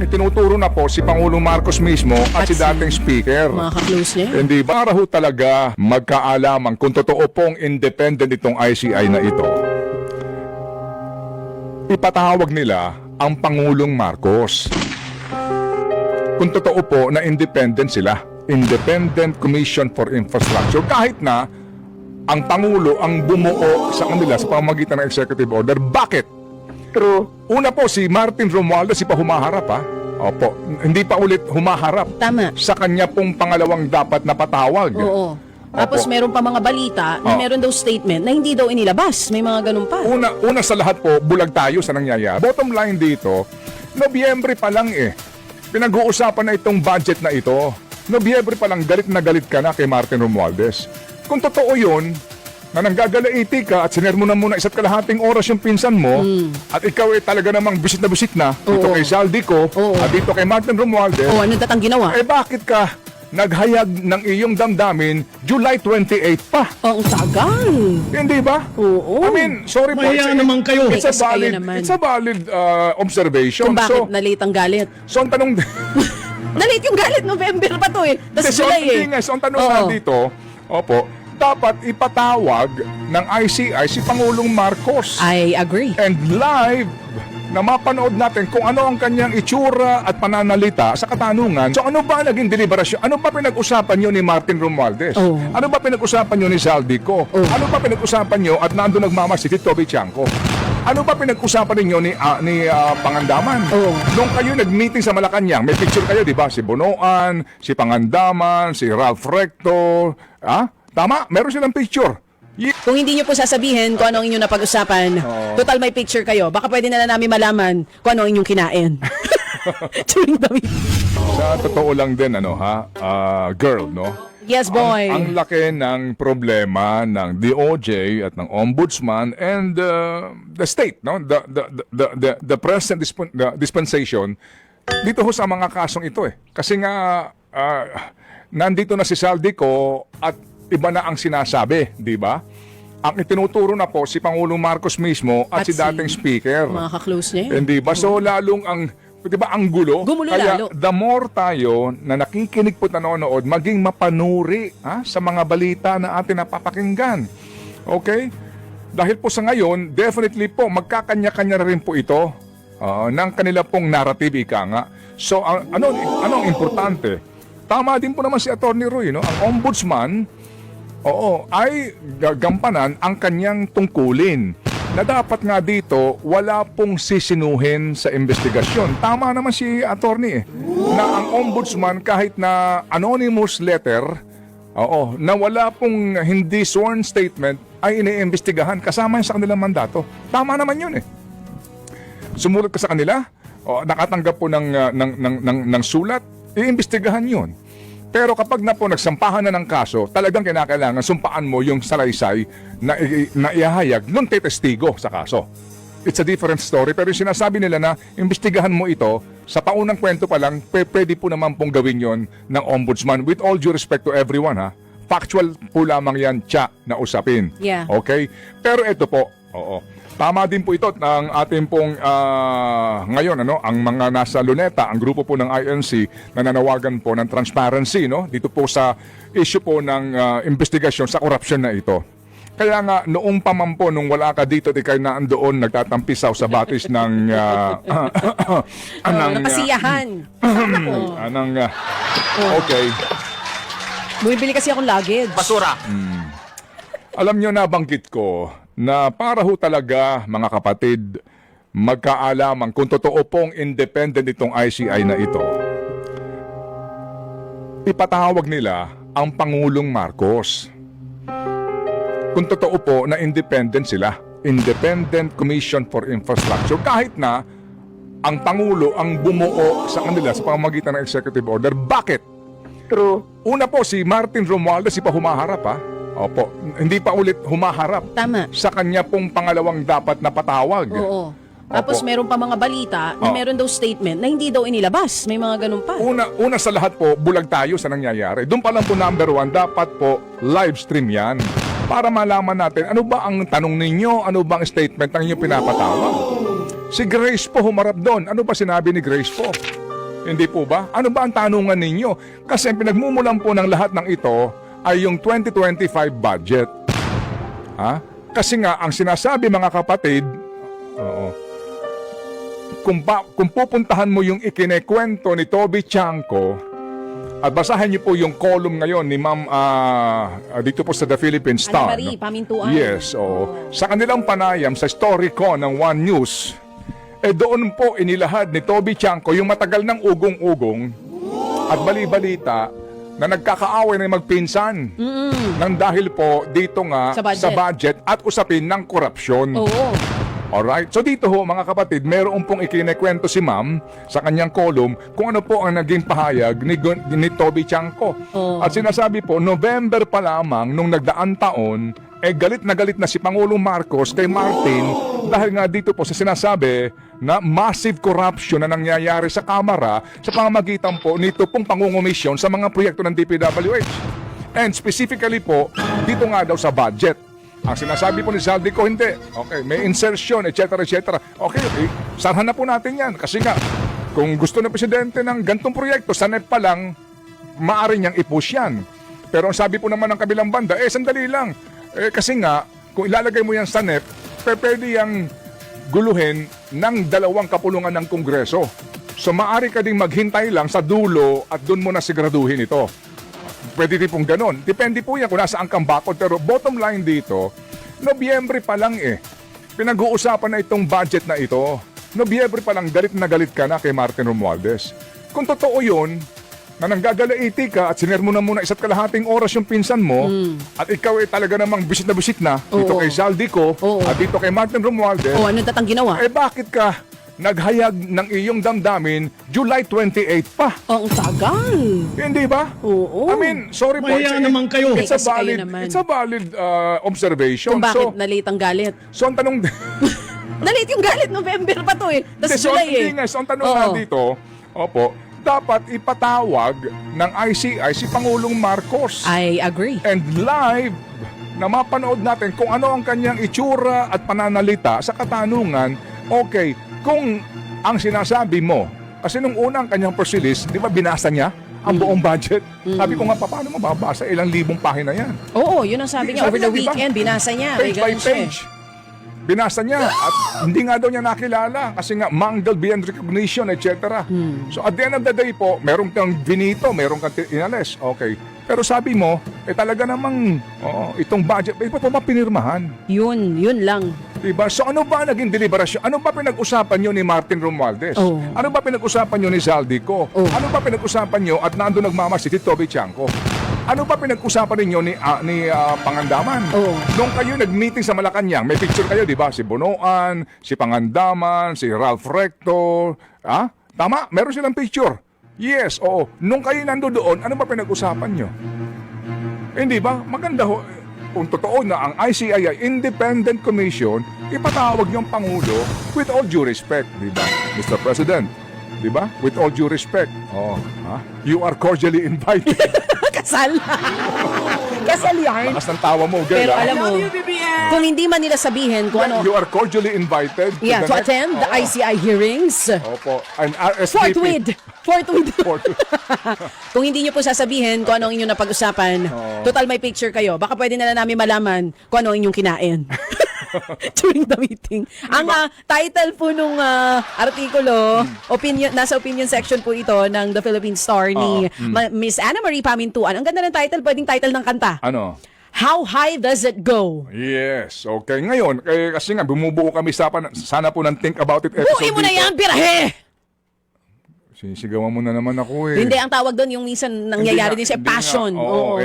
itinuturo na po si Pangulong Marcos mismo at si dating speaker. Mga ka-close niya. Hindi ba para ho talaga magkaalaman kung totoo pong independent itong ICI na ito? Ipatawag nila ang Pangulong Marcos. Kung totoo po na independent sila, Independent Commission for Infrastructure, kahit na ang Pangulo ang bumuo sa kanila sa pamamagitan ng executive order. Bakit? True. Una po, si Martin Romualdez, si pa humaharap ha. Opo, hindi pa ulit humaharap. Tama. Sa kanya pong pangalawang dapat na patawag. Oo. Tapos Opo. meron pa mga balita na meron daw statement na hindi daw inilabas. May mga ganun pa. Una sa lahat po, bulag tayo sa nangyayari. Bottom line dito, Nobyembre pa lang pinag-uusapan na itong budget na ito. Nobyembre pa lang, galit na galit ka na kay Martin Romualdez. Kung totoo yun, na nanggagalaiti ka at siner mo na muna isa't kalahating oras yung pinsan mo at ikaw talaga namang bisit na dito Oo. kay Saldico Oo. at dito kay Martin Romualdez, Ano datang ginawa? bakit ka naghayag ng iyong damdamin July 28 pa? Ang tagal. Hindi ba? Oo. I mean, sorry po. Mahiya naman kayo. It's a Kasi kayo valid, naman. it's a valid observation. Kung bakit na-late ang galit. So ang tanong Na-late yung galit, November pa to Tapos so, July so ang tanong Oo. nga dito, opo, dapat ipatawag ng ICI si Pangulong Marcos. I agree. And live na mapanood natin kung ano ang kanyang itsura at pananalita sa katanungan. So ano ba naging deliberasyon? Ano ba pinag-usapan nyo ni Martin Romualdez? Oh. Ano ba pinag-usapan nyo ni Saldico? Oh. Ano ba pinag-usapan nyo at nandun nagmamas si Tito Bichanco? Ano ba pinag-usapan ninyo ni Pangandaman? Oh. Nung kayo nag-meeting sa Malacanang, may picture kayo, di ba? Si Bonoan, si Pangandaman, si Ralph Recto. Tama? Meron silang picture. Kung hindi nyo po sasabihin kung ano ang inyong napag-usapan, total may picture kayo, baka pwede na namin malaman kung ano ang inyong kinain. During the week. Sa totoo lang din, girl, no? Yes, boy. Ang laki ng problema ng DOJ at ng Ombudsman and the state, no? The present dispensation dito ho sa mga kasong ito Kasi nga nandito na si Saldico at iba na ang sinasabi, di ba? Ang itinuturo na po si Pangulong Marcos mismo at si dating speaker. Mga ka-close niya. Hindi ba? So lalong ang, di ba, ang gulo? Gumulo Kaya lalo. the more tayo na nakikinig po nanonood, maging mapanuri sa mga balita na atin napapakinggan. Okay? Dahil po sa ngayon, definitely po, magkakanya-kanya na rin po ito ng kanila pong narrative, ika nga. So, ano ang importante? Tama din po naman si Attorney Roy, no? Ang ombudsman, ay gagampanan ang kanyang tungkulin na dapat nga dito wala pong sisinuhin sa investigasyon. Tama naman si attorney na ang ombudsman kahit na anonymous letter, na wala pong hindi sworn statement ay iniimbestigahan kasama yun sa kanilang mandato. Tama naman yun Sumulat ka sa kanila, nakatanggap po ng sulat, iimbestigahan yun. Pero kapag na po nagsampahan na ng kaso, talagang kinakailangan sumpaan mo yung salaysay na iahayag nung tetestigo sa kaso. It's a different story. Pero yung sinasabi nila na imbestigahan mo ito, sa paunang kwento pa lang, pwede po naman pong gawin yon ng ombudsman. With all due respect to everyone, factual po lamang yan, na usapin. Yeah. Okay? Pero ito po, tama din po ito ng ating pong ngayon, ang mga nasa Luneta, ang grupo po ng INC na nanawagan po ng transparency, dito po sa issue po ng investigasyon sa korupsyon na ito. Kaya nga, noong paman po, nung wala ka dito, di kayo naandoon, nagtatampisaw sa batis ng Napasiyahan. okay. Bumibili kasi akong luggage. Basura. Alam nyo, nabanggit ko na para ho talaga, mga kapatid, magkaalaman kung totoo pong independent itong ICI na ito. Ipatawag nila ang Pangulong Marcos. Kung totoo po na independent sila, Independent Commission for Infrastructure, kahit na ang Pangulo ang bumuo sa kanila sa pamamagitan ng executive order. Bakit? True. Una po, si Martin Romualdez, si pa humaharap Opo, hindi pa ulit humaharap Tama. sa kanya pong pangalawang dapat na patawag. Oo. Tapos Opo. meron pa mga balita na meron daw statement na hindi daw inilabas. May mga ganun pa. Una sa lahat po, bulag tayo sa nangyayari. Doon pa lang po number one, dapat po live stream yan. Para malaman natin, ano ba ang tanong ninyo? Ano ba ang statement ang inyong pinapatawag? Si Grace po humarap doon. Ano ba sinabi ni Grace po? Hindi po ba? Ano ba ang tanungan ninyo? Kasi ang pinagmumulan po ng lahat ng ito ay yung 2025 budget. Ha? Kasi nga, ang sinasabi mga kapatid, kung pupuntahan mo yung ikinekwento ni Toby Chanko, at basahin niyo po yung column ngayon ni Ma'am dito po sa The Philippine Star. Marie, pamintuan. Yes, oo. Sa kanilang panayam sa story ko ng One News, doon po inilahad ni Toby Chanko yung matagal ng ugong-ugong at bali-balita na nagkakaaway na magpinsan nang dahil po dito nga Sa budget. at usapin ng korupsyon. Oo. Alright, so dito ho mga kapatid, meron pong ikinekwento si Ma'am sa kanyang column kung ano po ang naging pahayag ni Toby Chanko. Oh. At sinasabi po, November pa lamang nung nagdaang taon, galit na si Pangulong Marcos kay Martin dahil nga dito po sa sinasabi na massive corruption na nangyayari sa Kamara sa pamamagitan po nito pong pangungumisyon sa mga proyekto ng DPWH. And specifically po, dito nga daw sa budget. Ang sinasabi po ni Zaldico, hindi. Okay, may insertion, etc. Okay, sarhan na po natin yan. Kasi nga, kung gusto ng presidente ng gantong proyekto, sa NEP pa lang, maaari niyang i-push yan. Pero ang sabi po naman ng kabilang banda, sandali lang. Kasi nga, kung ilalagay mo yan sa NEP, pwede yang guluhin ng 2 kapulungan ng Kongreso. So maaari ka ding maghintay lang sa dulo at doon mo na siguraduhin ito. Pwede din pong ganon. Depende po yan kung nasaan kang bakod. Pero bottom line dito, Nobyembre pa lang pinag-uusapan na itong budget na ito. Nobyembre pa lang, galit ka na kay Martin Romualdez. Kung totoo yun, na nanggagalaiti ka at sinermonan mo na 1.5 oras yung pinsan mo, at ikaw talaga namang bisit na dito kay Zaldico at dito kay Martin Romualdez, Ano tatang ginawa? bakit ka naghayag ng iyong damdamin July 28 pa? Ang tagal. Hindi ba? Oo. I mean, sorry po. Mahiya naman kayo. It's a Kasi kayo valid, naman. it's a valid observation. Kung bakit na-late ang galit. So ang tanong, Na-late yung galit, November pa to eh. Tapos July so ang tanong na dito, dapat ipatawag ng ICI si Pangulong Marcos. I agree. And live na mapanood natin kung ano ang kanyang itsura at pananalita sa katanungan, okay, kung ang sinasabi mo, kasi nung unang kanyang press release, di ba binasa niya ang buong budget? Sabi ko nga, paano mo babasa? Ilang libong pahina yan. Oo, yun ang sabi niya. Over the Sabi niya, di ba? weekend, binasa niya. May Page by ganun siya eh. page. Binasa niya at hindi nga daw niya nakilala kasi nga mangled beyond recognition, etc. So at the end of the day po, meron kang vinito, meron kang inalis. Okay. Pero sabi mo, talaga namang itong budget, pa ba pinirmahan? Yun lang. Diba? So ano ba naging deliberasyon? Ano ba pinag-usapan nyo ni Martin Romualdez? Oh. Ano ba pinag-usapan nyo ni Zaldico? Oh. Ano ba pinag-usapan nyo at nandun nagmamasid si Toby Chanko? Ano ba pinag-usapan ninyo ni Pangandaman? Oh. Nung kayo nag-meeting sa Malacanang, may picture kayo, di ba? Si Bonoan, si Pangandaman, si Ralph Recto. Tama? Meron silang picture. Yes, oo. Nung kayo nandoon, ano ba pinag-usapan nyo? Hindi ba? Maganda ho. Kung totoo na ang ICI ay independent commission, ipatawag niyo ang Pangulo with all due respect, di ba? Mr. President, di ba? With all due respect. You are cordially invited. Kasal. Kasal yan. Lakas ng tawa mo, girl. Pero alam mo, kung hindi man nila sabihin kung ano, You are cordially invited to the next- attend the Oo. ICI hearings. Opo. And RSVP. Forthwith. Forthwith. Kung hindi nyo po sasabihin kung ano ang inyong napag-usapan, total may picture kayo, baka pwede na namin malaman kung ano ang inyong kinain. During the meeting. Ang title po nung artikulo, nasa opinion section po ito ng The Philippine Star ni Miss Anna Marie Pamintuan. Ang ganda ng title, pwedeng title ng kanta. Ano? How high does it go? Yes. Okay. Ngayon, kasi nga, bumubuo kami sana po ng Think About It episode Buuin mo na dito. yan, pirahe! Sinisigawan mo na naman ako eh. Hindi, ang tawag doon yung minsan nangyayari din siya, Hindi nga. passion. Oo.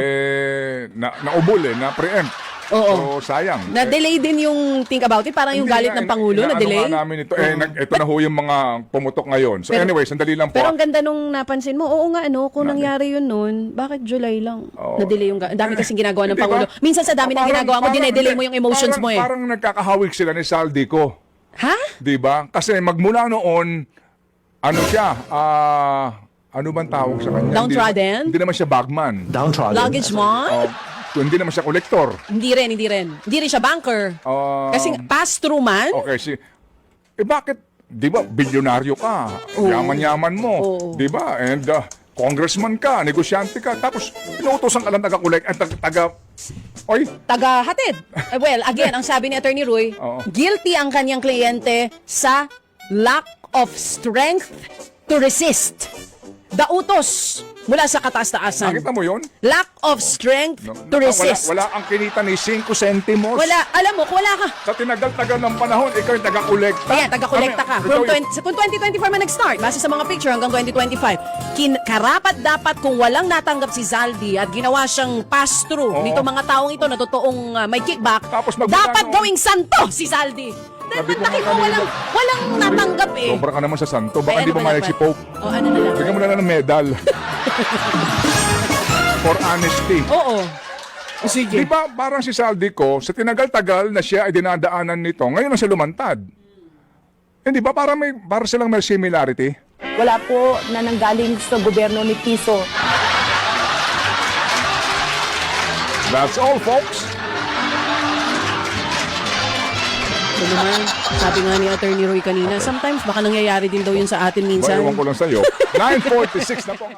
Naubol na-preempt. Oo. So, sayang. Na-delay din yung think about it, parang yung Hindi galit nga, ng Pangulo, na-delay. Ano nga namin ito. Ito na ho yung mga pumutok ngayon. So anyway, sandali lang po. Pero ang ganda nung napansin mo, oo nga kung nangyari yun noon, bakit July lang? Oo. Na-delay yung, ang dami kasing ginagawa ng Hindi ba? Pangulo. Minsan sa dami ng ginagawa mo, dinedelay mo yung emotions mo eh. Parang nagkakahawig sila ni Zaldico. Ha? Di ba? Kasi magmula noon, ano siya, ano bang tawag sa kanya? Downtrodden? Hindi naman siya bagman. Downtrodden. Luggage mo? Hindi naman siya kolektor. Hindi rin. Hindi rin siya banker. Ah, Kasi pass-through man? Okay, bakit di ba, bilyonaryo ka, yaman-yaman mo, Oo. di ba? And congressman ka, negosyante ka, tapos pinuutosan ka lang Taga-hatid. Well, again, ang sabi ni Attorney Roy, Oo. guilty ang kanyang kliyente sa lack of strength to resist. Dautos mula sa kataas-taasan. nakita mo yun? Lack of strength to resist. Wala ang kinita ni 5 centimos. Wala. Alam mo, wala ka. Sa tinagal-tagal ng panahon, ikaw yung taga-kolekta. Ayan, taga-kolekta ka. Kung 2024 man nag-start, base sa mga picture hanggang 2025, karapat dapat kung walang natanggap si Zaldi at ginawa siyang pass-through Oo. nito mga taong ito na totoong may kickback, Tapos magmula dapat noon- gawing santo si Zaldi. Dahil Sabi ko mantakin nga mo, kanina, walang natanggap eh. Sobra ka naman sa santo. Baka Ay, hindi ano pa mayag dapat? si Pope. O, ano na lang. Bigyan mo na lang ng medal. For honesty. Oo. Sige. Di ba parang si Saldico, sa tinagal-tagal na siya ay dinadaanan nito, ngayon na siya lumantad. Hindi ba para silang may similarity? Wala po na nanggaling sa gobyerno ni Tiso. That's all, folks. Ito naman, sabi nga ni Attorney Roy kanina, sometimes baka nangyayari din daw yun sa atin minsan. Ewan ko lang sa'yo. 9:46 na po.